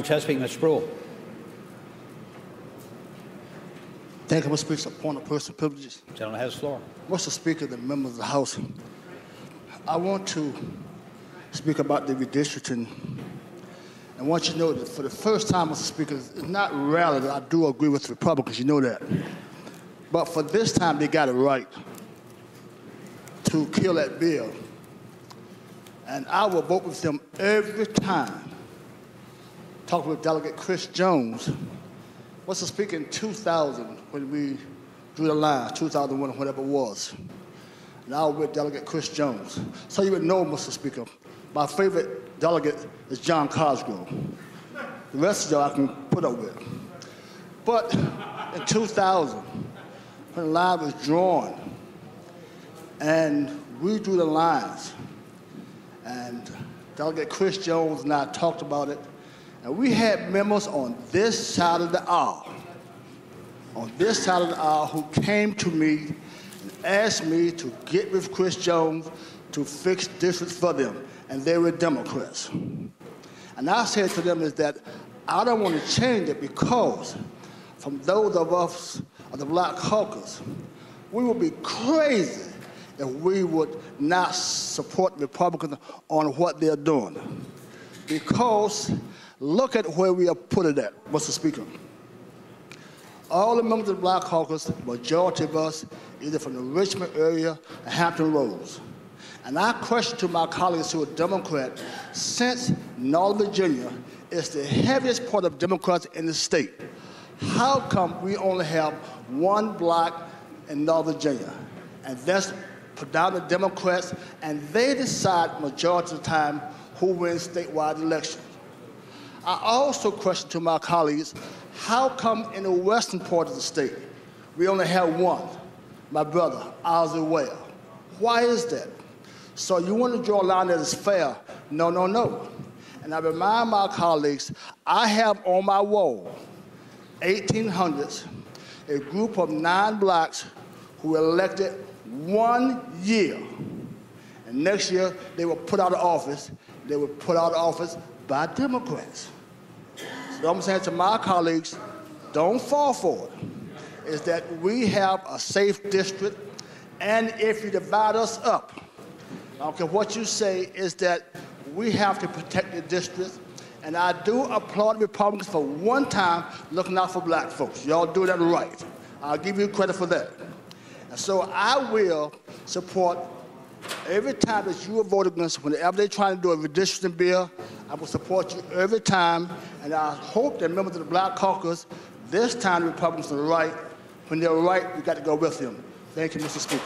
Chesapeake, Mr. Spruill. Thank you, Mr. Speaker. Point of personal privileges. The gentleman has the floor. Mr. Speaker, the members of the House, I want to speak about the redistricting. I want you to know that for the first time, Mr. Speaker, it's not rarely that I do agree with the Republicans, you know that. But for this time, they got it right to kill that bill. And I will vote with them every time. Talking with Delegate Chris Jones, Mr. Speaker, in 2000, when we drew the line, 2001 or whatever it was, and I was with Delegate Chris Jones. So you would know, Mr. Speaker, my favorite delegate is John Cosgrove. The rest of y'all I can put up with. But in 2000, when the line was drawn, and we drew the lines, and Delegate Chris Jones and I talked about it, and we had members on this side of the aisle, who came to me and asked me to get with Chris Jones to fix districts for them, and they were Democrats. And I said to them is that I don't want to change it because from those of us of the Black Caucus, we would be crazy if we would not support Republicans on what they're doing. Because look at where we have put it at, Mr. Speaker. All the members of the Black Caucus, the majority of us, either from the Richmond area or Hampton Roads. And I question to my colleagues who are Democrat, since Northern Virginia is the heaviest part of Democrats in the state, how come we only have one black in Northern Virginia? And that's predominant Democrats, and they decide majority of the time who wins statewide elections. I also question to my colleagues, how come in the western part of the state, we only have one, my brother, Ozzie Ware? Why is that? So you want to draw a line that is fair? No, no, no. And I remind my colleagues, I have on my wall, 1800s, a group of 9 blacks who were elected 1 year. And next year, they were put out of office. They were put out of office by Democrats. So what I'm saying to my colleagues, don't fall for it, is that we have a safe district, and if you divide us up, I don't care what you say, is that we have to protect the district, and I do applaud the Republicans for one time looking out for black folks. Y'all do that right. I'll give you credit for that. And so I will support every time that you are voting against, whenever they're trying to do a redistricting bill, I will support you every time, and I hope that members of the Black Caucus, this time the Republicans are right. When they're right, we got to go with them. Thank you, Mr. Speaker.